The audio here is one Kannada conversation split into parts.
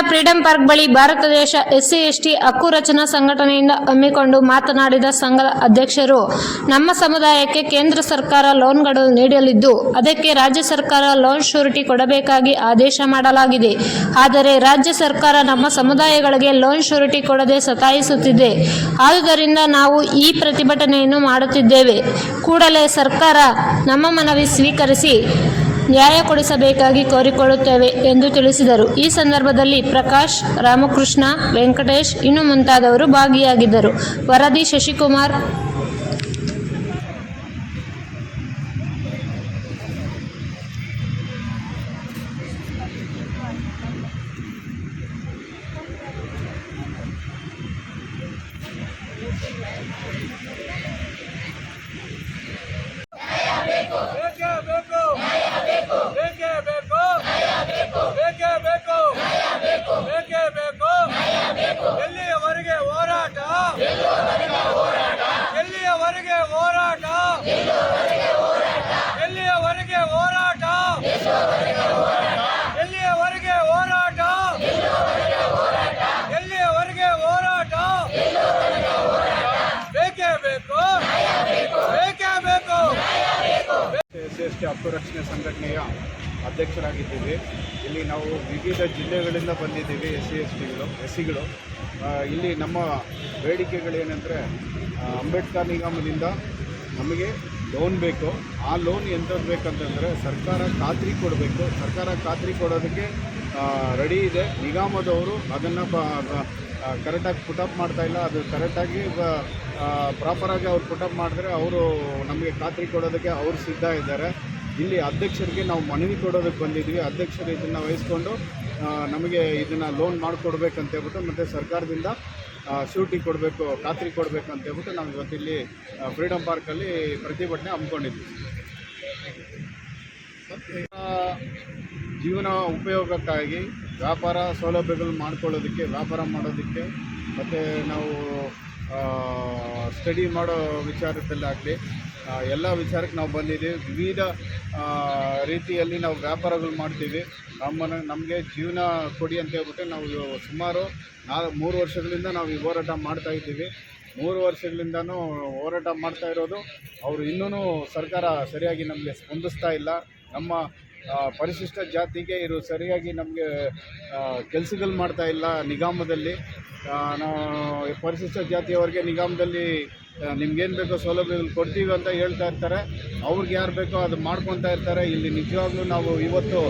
ಫ್ರೀಡಂ ಪಾರ್ಕ್ ಬಳಿ ಭಾರತ ದೇಶ ಎಸ್ಸಿ ಎಸ್ಟಿ ಹಕ್ಕು ರಚನಾ ಸಂಘಟನೆಯಿಂದ ಹಮ್ಮಿಕೊಂಡು ಮಾತನಾಡಿದ ಸಂಘದ ಅಧ್ಯಕ್ಷರು, ನಮ್ಮ ಸಮುದಾಯಕ್ಕೆ ಕೇಂದ್ರ ಸರ್ಕಾರ ಲೋನ್ಗಳು ನೀಡಲಿದ್ದು ಅದಕ್ಕೆ ರಾಜ್ಯ ಸರ್ಕಾರ ಲೋನ್ ಶ್ಯೂರಿಟಿ ಕೊಡಬೇಕಾಗಿ ಆದೇಶ ಮಾಡಲಾಗಿದೆ. ಆದರೆ ರಾಜ್ಯ ಸರ್ಕಾರ ನಮ್ಮ ಸಮುದಾಯಗಳಿಗೆ ಲೋನ್ ಶ್ಯೂರಿಟಿ ಕೊಡದೆ ಸತಾಯಿಸುತ್ತಿದೆ. ಆದುದರಿಂದ ನಾವು ಈ ಪ್ರತಿಭಟನೆಯನ್ನು ಮಾಡುತ್ತಿದ್ದೇವೆ. ಕೂಡಲೇ ಸರ್ಕಾರ ನಮ್ಮ ಮನವಿ ಸ್ವೀಕರಿಸಿ ನ್ಯಾಯ ಕೊಡಿಸಬೇಕಾಗಿ ಕೋರಿಕೊಳ್ಳುತ್ತೇವೆ ಎಂದು ತಿಳಿಸಿದರು. ಈ ಸಂದರ್ಭದಲ್ಲಿ ಪ್ರಕಾಶ್, ರಾಮಕೃಷ್ಣ, ವೆಂಕಟೇಶ್ ಇನ್ನು ಮುಂತಾದವರು ಭಾಗಿಯಾಗಿದ್ದರು. ವರದಿ ಶಶಿಕುಮಾರ್. ಎಲ್ಲಿಯವರೆಗೆ ಹೋರಾಟ? ಎಲ್ಲಿಯವರೆಗೆ ಹೋರಾಟ? ಎಲ್ಲಿಯವರೆಗೆ ಹೋರಾಟ? ಎಲ್ಲಿಯವರೆಗೆ ಹೋರಾಟ? ಎಲ್ಲಿಯವರೆಗೆ ಹೋರಾಟ? ಬೇಕೇ ಬೇಕು, ಬೇಕೇ ಬೇಕು. ಎಸ್ಸಿ ಎಸ್ಟಿ ಹಕ್ಕು ರಕ್ಷಣೆ ಸಂಘಟನೆಯ ಅಧ್ಯಕ್ಷರಾಗಿದ್ದೀವಿ. ಇಲ್ಲಿ ನಾವು ವಿವಿಧ ಜಿಲ್ಲೆಗಳಿಂದ ಬಂದಿದ್ದೀವಿ. ಎಸ್ಸಿಗಳು ಇಲ್ಲಿ ನಮ್ಮ ಬೇಡಿಕೆಗಳೇನೆಂದರೆ, ಅಂಬೇಡ್ಕರ್ ನಿಗಮದಿಂದ ನಮಗೆ ಲೋನ್ ಬೇಕು. ಆ ಲೋನ್ ಎಂಥದ್ದು ಬೇಕಂತಂದರೆ ಸರ್ಕಾರ ಖಾತ್ರಿ ಕೊಡಬೇಕು. ಸರ್ಕಾರ ಖಾತ್ರಿ ಕೊಡೋದಕ್ಕೆ ರೆಡಿ ಇದೆ. ನಿಗಮದವರು ಅದನ್ನು ಕರೆಕ್ಟಾಗಿ ಪುಟಪ್ ಮಾಡ್ತಾಯಿಲ್ಲ. ಅದು ಕರೆಕ್ಟಾಗಿ ಪ್ರಾಪರಾಗಿ ಅವ್ರು ಪುಟಪ್ ಮಾಡಿದ್ರೆ ಅವರು ನಮಗೆ ಖಾತ್ರಿ ಕೊಡೋದಕ್ಕೆ ಅವರು ಸಿದ್ಧ ಇದ್ದಾರೆ. ಇಲ್ಲಿ ಅಧ್ಯಕ್ಷರಿಗೆ ನಾವು ಮನವಿ ಕೊಡೋದಕ್ಕೆ ಬಂದಿದ್ವಿ. ಅಧ್ಯಕ್ಷರು ಇದನ್ನು ವಹಿಸ್ಕೊಂಡು ನಮಗೆ ಇದನ್ನು ಲೋನ್ ಮಾಡಿಕೊಡ್ಬೇಕಂತೇಳ್ಬಿಟ್ಟು ಮತ್ತು ಸರ್ಕಾರದಿಂದ ಶ್ಯೂರಿಟಿ ಕೊಡಬೇಕು, ಖಾತ್ರಿ ಕೊಡಬೇಕು ಅಂತೇಳ್ಬಿಟ್ಟು ನಾವು ಇವತ್ತಿಲ್ಲಿ ಫ್ರೀಡಂ ಪಾರ್ಕಲ್ಲಿ ಪ್ರತಿಭಟನೆ ಹಮ್ಮಿಕೊಂಡಿದ್ವಿ. ಜೀವನ ಉಪಯೋಗಕ್ಕಾಗಿ ವ್ಯಾಪಾರ ಸೌಲಭ್ಯಗಳು ಮಾಡ್ಕೊಳ್ಳೋದಕ್ಕೆ, ವ್ಯಾಪಾರ ಮಾಡೋದಕ್ಕೆ ಮತ್ತು ನಾವು ಸ್ಟಡಿ ಮಾಡೋ ವಿಚಾರದಲ್ಲಾಗಲಿ ಎಲ್ಲ ವಿಚಾರಕ್ಕೆ ನಾವು ಬಂದಿದ್ದೀವಿ. ವಿವಿಧ ರೀತಿಯಲ್ಲಿ ನಾವು ವ್ಯಾಪಾರಗಳು ಮಾಡ್ತೀವಿ. ನಮಗೆ ಜೀವನ ಕೊಡಿ ಅಂತ ಹೇಳ್ಬಿಟ್ಟು ನಾವು ಸುಮಾರು 3 ವರ್ಷಗಳಿಂದ ನಾವು ಈ ಹೋರಾಟ ಮಾಡ್ತಾಯಿದ್ದೀವಿ. 3 ವರ್ಷಗಳಿಂದನೂ ಹೋರಾಟ ಮಾಡ್ತಾ ಇರೋದು. ಅವರು ಇನ್ನೂ ಸರ್ಕಾರ ಸರಿಯಾಗಿ ನಮಗೆ ಸ್ಪಂದಿಸ್ತಾ ಇಲ್ಲ. ನಮ್ಮ ಪರಿಶಿಷ್ಟ ಜಾತಿಗೆ ಇವರು ಸರಿಯಾಗಿ ನಮಗೆ ಕೆಲಸಗಳು ಮಾಡ್ತಾ ಇಲ್ಲ. ನಿಗಮದಲ್ಲಿ ನಾವು ಪರಿಶಿಷ್ಟ ಜಾತಿಯವರಿಗೆ ನಿಗಮದಲ್ಲಿ ನಿಮ್ಗೇನು ಬೇಕೋ ಸೌಲಭ್ಯಗಳು ಕೊಡ್ತೀವಿ ಅಂತ ಹೇಳ್ತಾ ಇರ್ತಾರೆ. ಅವ್ರಿಗೆ ಯಾರು ಬೇಕೋ ಅದು ಮಾಡ್ಕೊತಾ ಇರ್ತಾರೆ. ಇಲ್ಲಿ ನಿಜವಾಗ್ಲೂ ನಾವು ಇವತ್ತು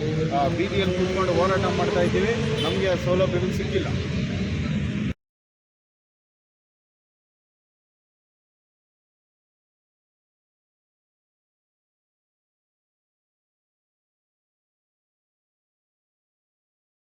ಬೀದಿಯಲ್ಲಿ ಕೂತ್ಕೊಂಡು ಹೋರಾಟ ಮಾಡ್ತಾಯಿದ್ದೀವಿ. ನಮಗೆ ಸೌಲಭ್ಯಗಳು ಸಿಕ್ಕಿಲ್ಲ.